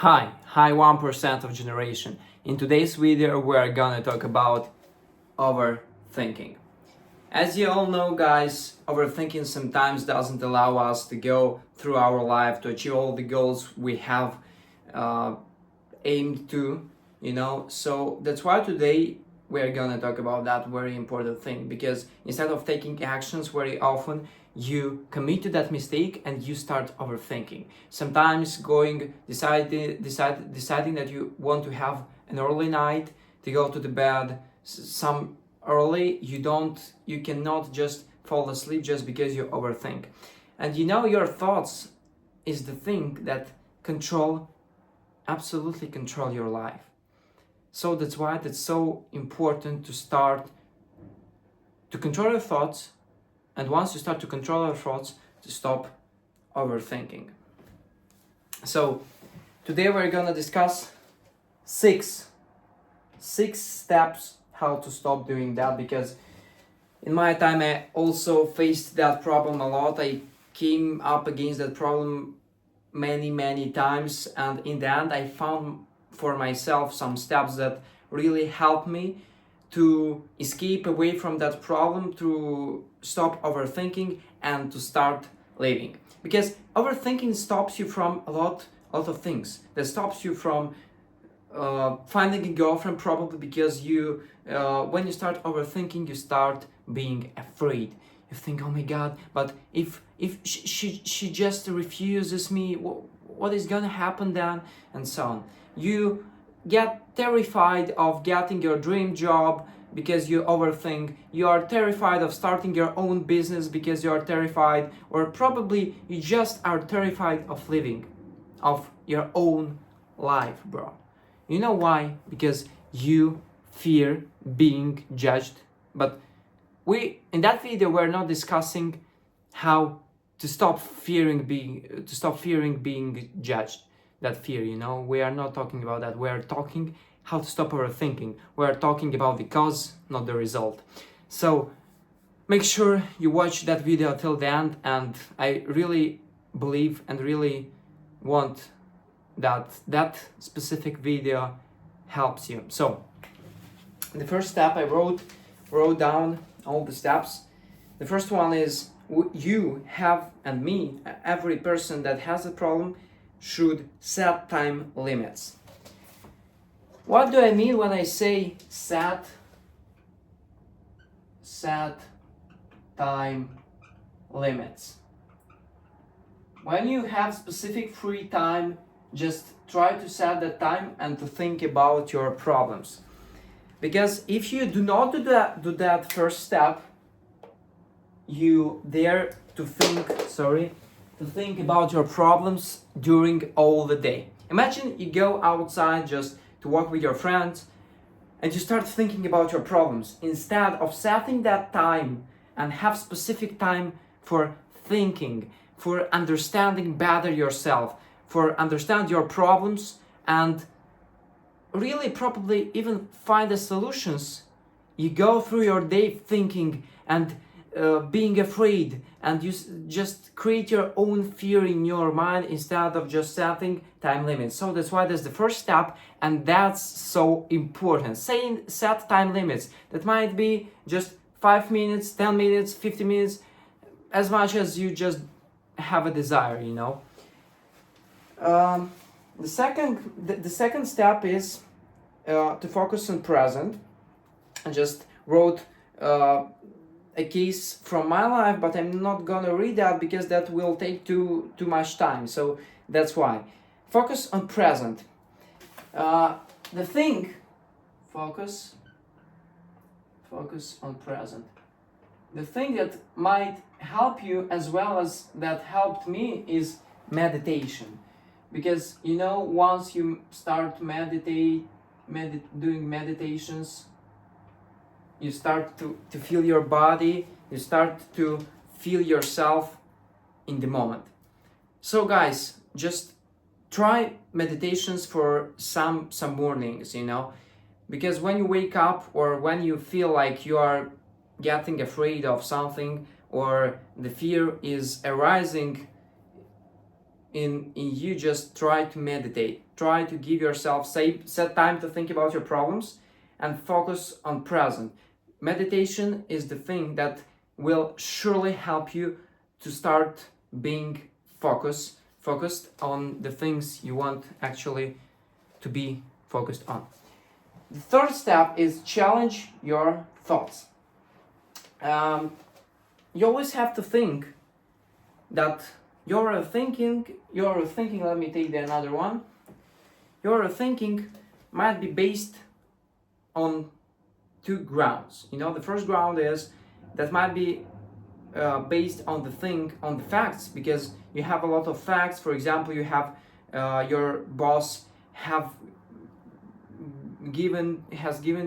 Hi 1% of generation. In today's video we're gonna talk about overthinking. As you all know guys, overthinking sometimes doesn't allow us to go through our life to achieve all the goals we have aimed to, so that's why today we're gonna talk about that very important thing, because instead of taking actions very often you commit to that mistake and you start overthinking. Sometimes deciding that you want to have an early night to go to the bed some early, you cannot just fall asleep just because you overthink. And your thoughts is the thing that absolutely control your life. So that's why it's so important to start to control your thoughts, and once you start to control your thoughts, to stop overthinking. So today we're gonna discuss six steps how to stop doing that, because in my time I also faced that problem a lot. I came up against that problem many times, and in the end I found for myself some steps that really helped me to escape away from that problem, to stop overthinking and to start living. Because overthinking stops you from a lot of things. That stops you from finding a girlfriend, probably because when you start overthinking, you start being afraid. You think, oh my god, but if she just refuses me, what is gonna happen then, and so on. You get terrified of getting your dream job because you overthink. You are terrified of starting your own business because you are terrified, or probably you just are terrified of living, of your own life, bro. You know why? Because you fear being judged. But in that video we're not discussing how to stop fearing being judged. That fear, we are not talking about that. We are talking how to stop overthinking. We are talking about the cause, not the result. So make sure you watch that video till the end, and I really believe and really want that specific video helps you. So the first step, I wrote down all the steps. The first one is you have, and me, every person that has a problem should set time limits. What do I mean when I say set time limits? When you have specific free time, just try to set that time and to think about your problems. Because if you do not do that first step, you dare to think about your problems during all the day. Imagine you go outside just to walk with your friends and you start thinking about your problems. Instead of setting that time and have specific time for thinking, for understanding better yourself, for understand your problems, and really probably even find the solutions, you go through your day thinking and being afraid, and you just create your own fear in your mind instead of just setting time limits. So that's why that's the first step, and that's so important. Set time limits. That might be just 5 minutes, 10 minutes, 50 minutes, as much as you just have a desire, The second step is to focus on present. I just wrote a case from my life, but I'm not gonna read that because that will take too much time. So that's why. Focus on present. Focus on present. The thing that might help you as well as that helped me is meditation. Because once you start doing meditations, you start to feel your body, you start to feel yourself in the moment. So guys, just try meditations for some mornings, because when you wake up or when you feel like you are getting afraid of something or the fear is arising in you just try to meditate. Try to give yourself set time to think about your problems and focus on present. Meditation is the thing that will surely help you to start being focused on the things you want actually to be focused on. The third step is challenge your thoughts. You always have to think that your thinking, let me take another one. Your thinking might be based on two grounds. The first ground is that might be based on on the facts, because you have a lot of facts. For example, you have your boss has given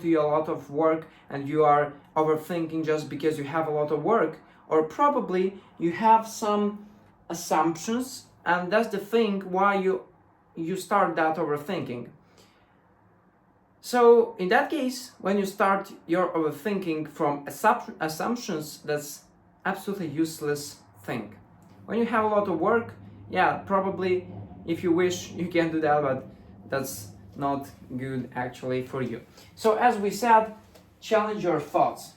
to you a lot of work, and you are overthinking just because you have a lot of work, or probably you have some assumptions, and that's the thing why you start that overthinking. So in that case, when you start your overthinking from assumptions, that's absolutely useless thing. When you have a lot of work, yeah, probably if you wish you can do that, but that's not good actually for you. So as we said, challenge your thoughts.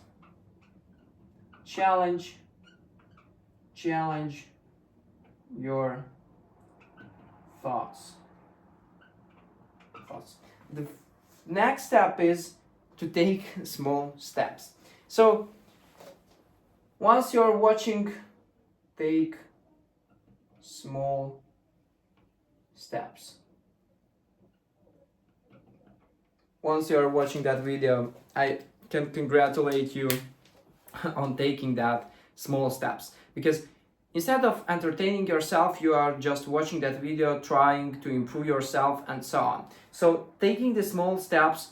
Challenge your thoughts. The next step is to take small steps. So once you're watching, take small steps. Once you're watching that video, I can congratulate you on taking that small steps, because instead of entertaining yourself, you are just watching that video, trying to improve yourself and so on. So taking the small steps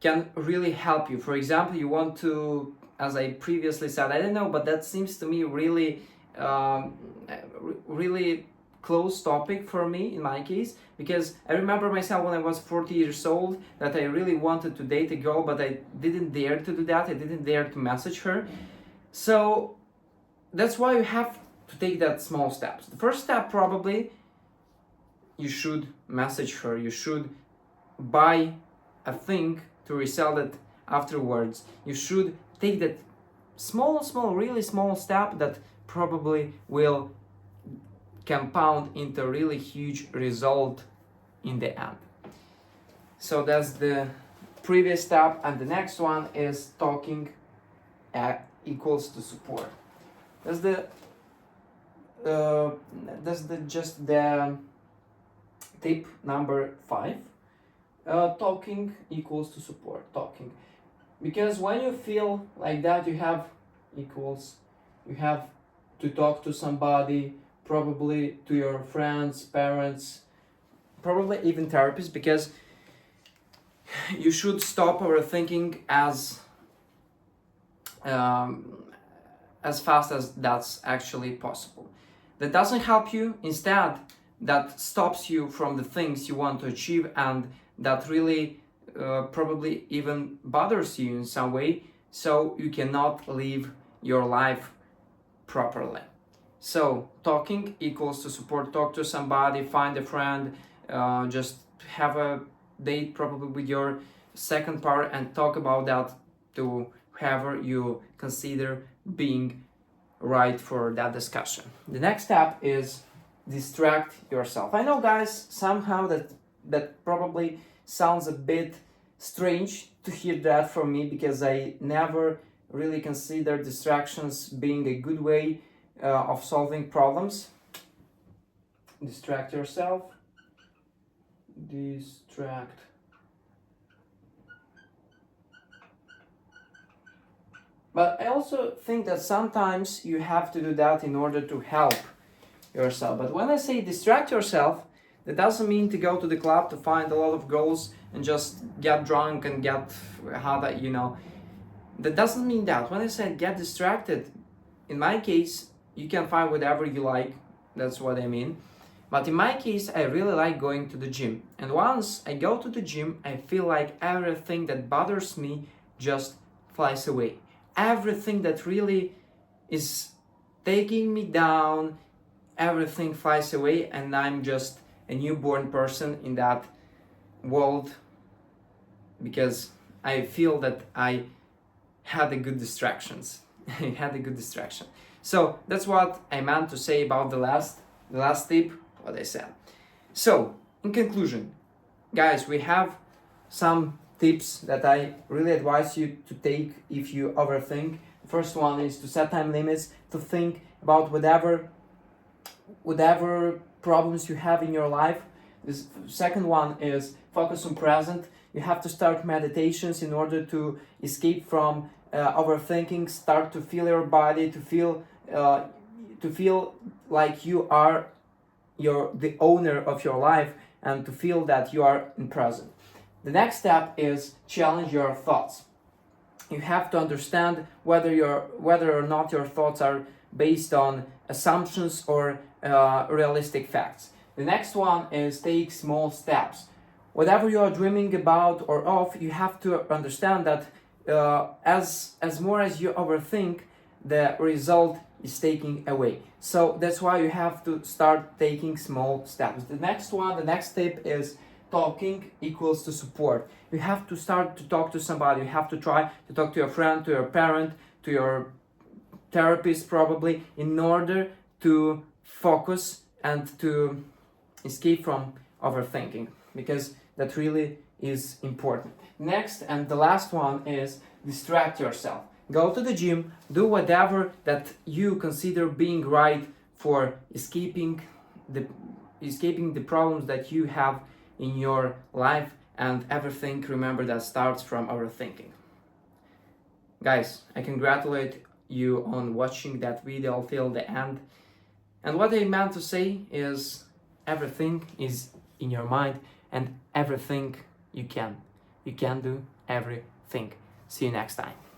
can really help you. For example, you want to, as I previously said, I don't know, but that seems to me really really close topic for me in my case, because I remember myself when I was 40 years old that I really wanted to date a girl, but I didn't dare to do that. I didn't dare to message her. So that's why you have to take that small steps. The first step, probably you should message her, you should buy a thing to resell it afterwards. You should take that small, really small step that probably will compound into a really huge result in the end. So that's the previous step, and the next one is talking equals to support. That's the tip number 5. Talking equals to support. Talking, because when you feel like that, you have to talk to somebody, probably to your friends, parents, probably even therapists, because you should stop overthinking as fast as that's actually possible. That doesn't help you. Instead, that stops you from the things you want to achieve, and that really probably even bothers you in some way, so you cannot live your life properly. So talking equals to support. Talk to somebody, find a friend, just have a date probably with your second partner, and talk about that to whoever you consider being right for that discussion. The next step is distract yourself. I know, guys, somehow that probably sounds a bit strange to hear that from me, because I never really consider distractions being a good way of solving problems. Distract yourself. Distract. But I also think that sometimes you have to do that in order to help yourself. But when I say distract yourself, that doesn't mean to go to the club to find a lot of girls and just get drunk and get that doesn't mean that. When I say get distracted, in my case, you can find whatever you like. That's what I mean. But in my case, I really like going to the gym. And once I go to the gym, I feel like everything that bothers me just flies away. Everything that really is taking me down, everything flies away and I'm just a newborn person in that world, because I feel that I had a good distractions. I had a good distraction. So that's what I meant to say about the last tip, what I said. So in conclusion, guys, we have some tips that I really advise you to take if you overthink. The first one is to set time limits, to think about whatever problems you have in your life. The second one is focus on present. You have to start meditations in order to escape from overthinking. Start to feel your body, to feel like you are the owner of your life, and to feel that you are in present. The next step is challenge your thoughts. You have to understand whether or not your thoughts are based on assumptions or realistic facts. The next one is take small steps. Whatever you are dreaming about or of, you have to understand that as more as you overthink, the result is taken away. So that's why you have to start taking small steps. The next tip is talking equals to support. You have to start to talk to somebody. You have to try to talk to your friend, to your parent, to your therapist probably, in order to focus and to escape from overthinking, because that really is important. Next, and the last one, is distract yourself. Go to the gym, do whatever that you consider being right for escaping the problems that you have in your life, and everything, remember, that starts from overthinking. Guys, I congratulate you on watching that video till the end. And what I meant to say is everything is in your mind, and everything you can do everything. See you next time.